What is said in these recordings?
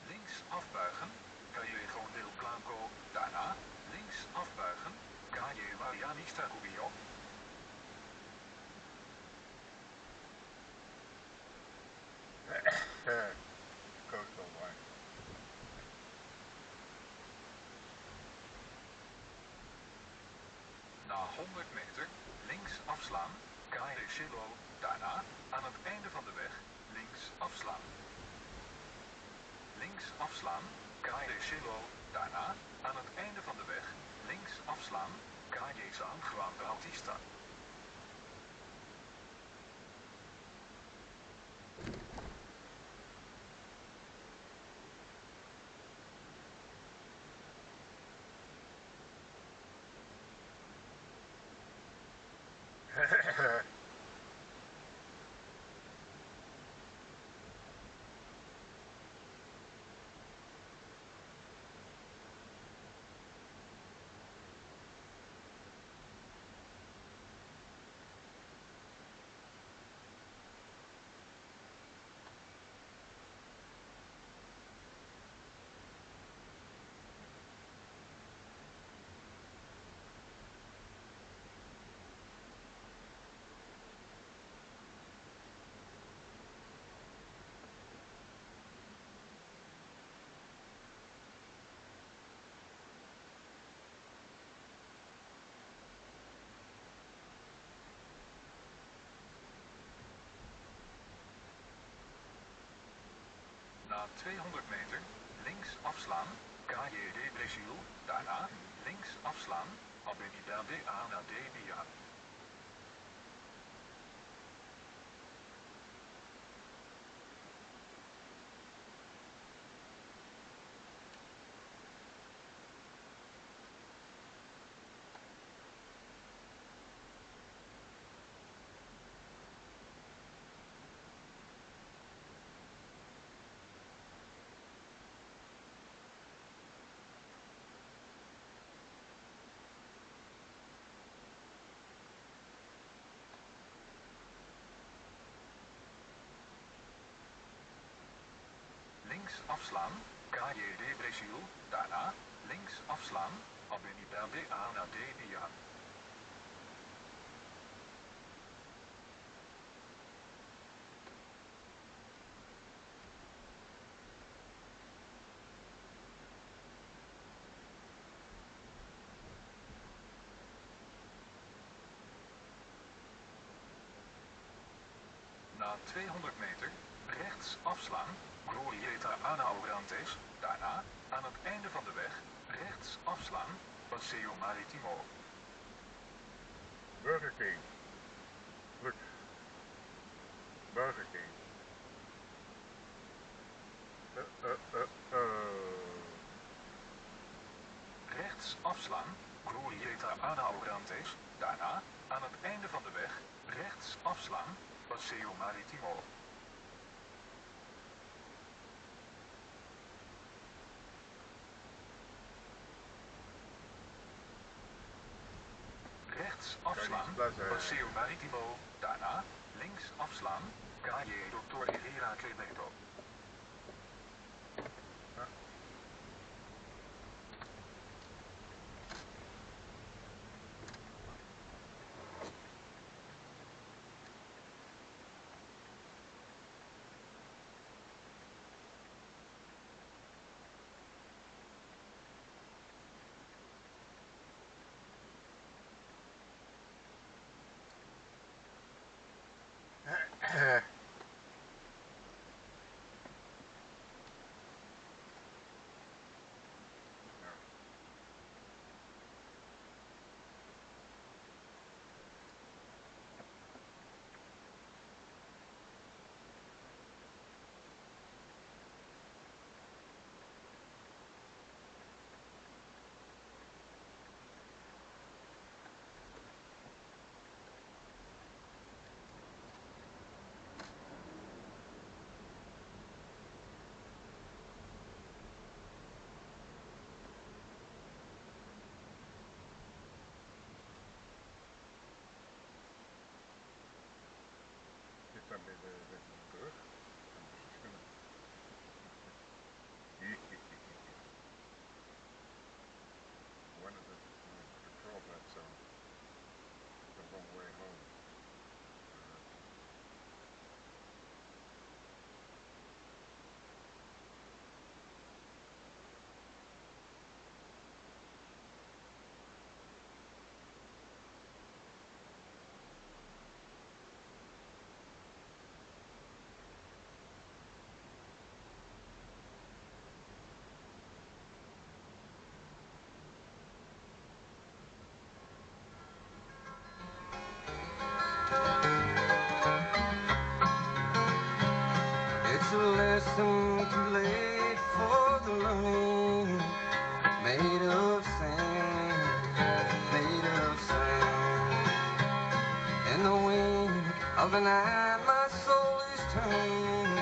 Links afbuigen, Callejón del Blanco, daarna links afbuigen, Calle Marianista Rubio. Coastal line. Na 100 meter links afslaan, Calle Cielo, daarna aan het einde van de weg links afslaan. Links afslaan, Calle Cielo, daarna aan het einde van de weg links afslaan, Calle San Juan Bautista. Na 200 meter links afslaan, Calle de Brasil, daarna links afslaan, Avenida de Ana de Dia. Links afslaan, Calle de Brasil, daarna links afslaan, Avenida de Ana de Dia. Na 200 meter rechts afslaan, Glorieta Ana Orantes, daarna aan het einde van de weg rechts afslaan, Paseo Maritimo. Burger King. Goed. Burger King. Rechts afslaan, Glorieta Ana Orantes, daarna aan het einde van de weg rechts afslaan, Paseo Maritimo. Rechts afslaan, Paseo Maritimo, daarna links afslaan, Calle Dr. Herrera Quevedo. of the night, my soul is turning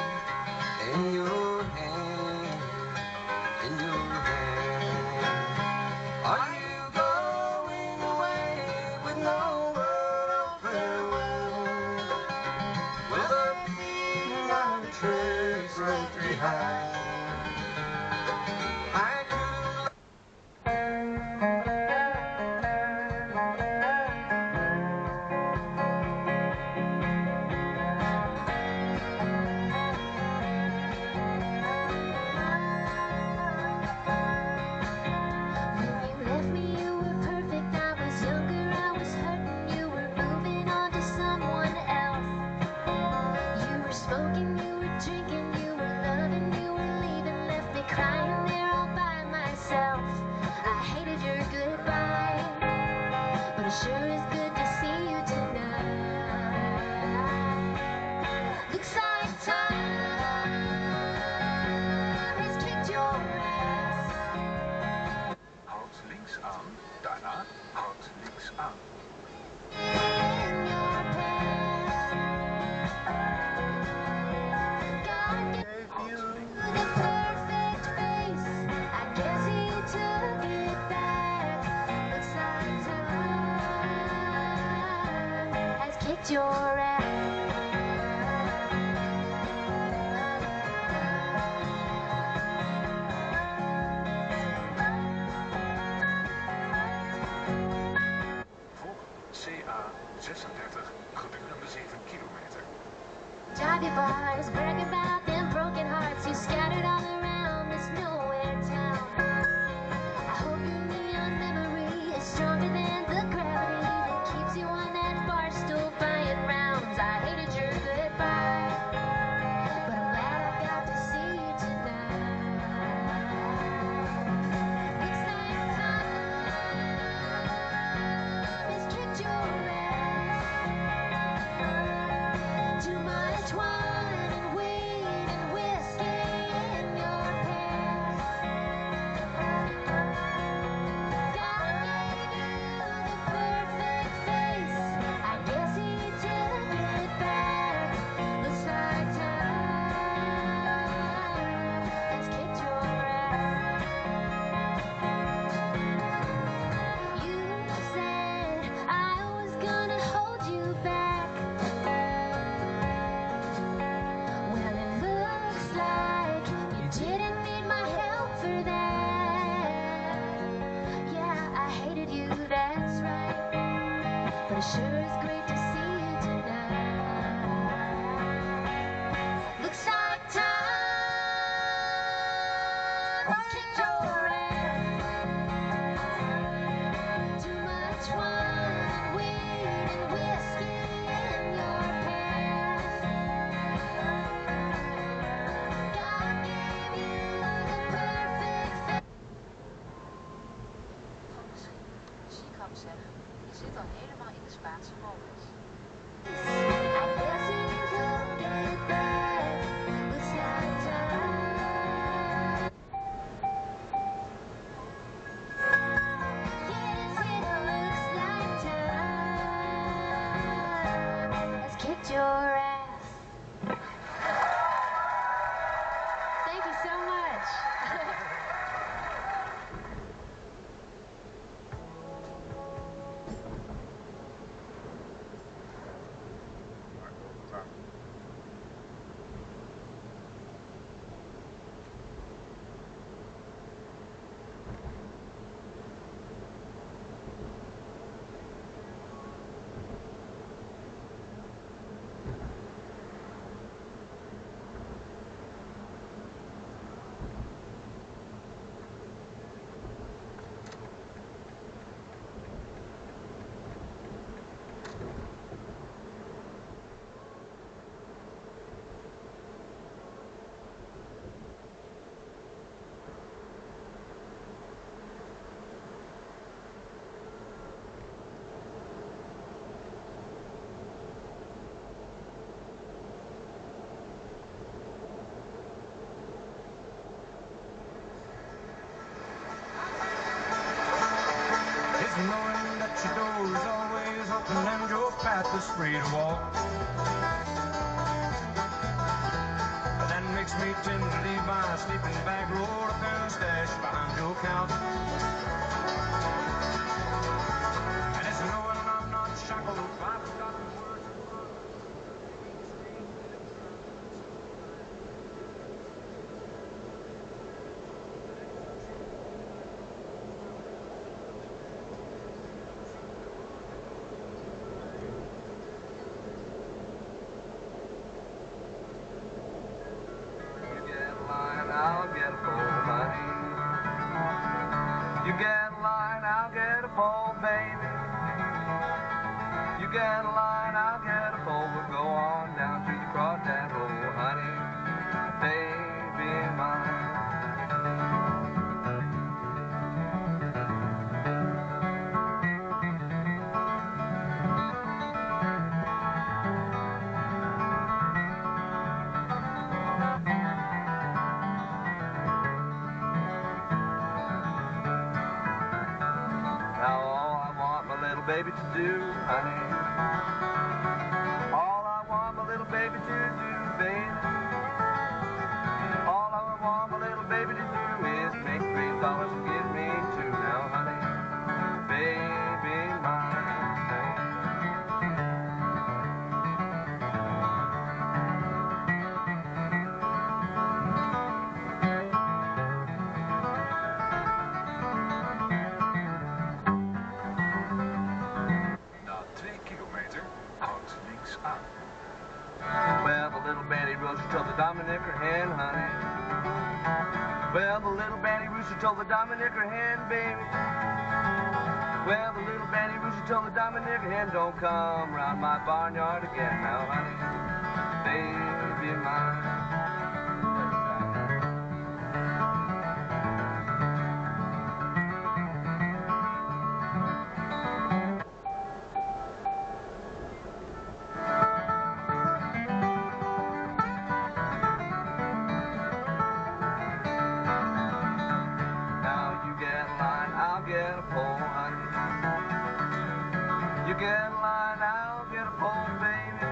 in your hand, in your hand. Are you going away with no word of farewell? Will there be not a trace left behind? I could sure is good to see you tonight. Looks like time has kicked your ass. Houd links aan, daarna houd links aan. In your past. God gave Houd you links. the perfect face. I guess he took it back. Looks like time has kicked your ass. Volg CA 36 gedurende 7 kilometer. Jivey bars brag about them broken hearts you scattered all around this nowhere town. I hope your neon memory is stronger than the gravity that keeps you on that bar stool buying rounds. I hated your goodbye, but I'm glad I got to see you tonight. Looks like time has kicked your ass. Too much wine and weed and whiskey in your past. God gave you the perfect face. I guess he took it back. Looks like time has kicked your ass. You said I was gonna hold you back. Well, it looks like you didn't need my help for that. Yeah, I hated you, that's right. But it sure is great to see you tonight. Looks like time has kicked your ass. Too much wine and weed and whiskey in your past. God gave you the perfect face. Van misschien muziek had zeggen, je zit al helemaal in de Spaanse modus. I guess he took it back. Looks like time. Yes, it looks like time has kicked your ass. Thank you so much. Time. knowing that your door is always open and your at the street walk. That makes me tend to leave my sleeping bag rolled up in a stash behind your couch. And it's knowing I'm not shackled by forgotten words. I'll get a pole, honey. You get in line, I'll get a pole, baby. You get in line, I'll get a pole. We'll go on down to the crawdad hole, honey. Baby mine. Now all I want my little baby to do, honey. All I want my little baby to do, baby. All I want my little baby to do is make $3 and give me two. Now, honey, baby mine. Na 2 kilometer, houd links aan. Well, the little Betty Rooster told the Dominicker hen, honey. Well, the little Betty Rooster told the Dominicker hen, baby. Well, the little Betty Rooster told the Dominicker hen, don't come round my barnyard again now, honey. Baby mine. Now you get in line, I'll get a pole, honey. You get in line, I'll get a pole, baby.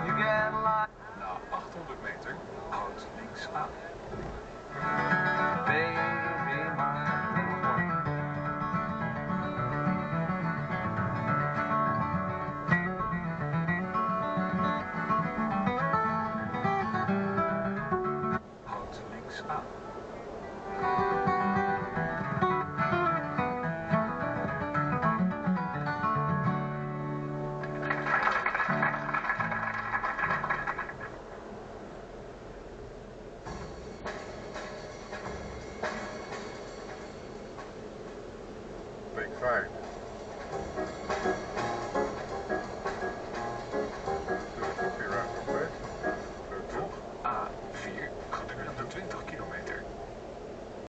You get in line. Na 800 meter, houd links aan. Baby mine. Houd links aan. Week 5.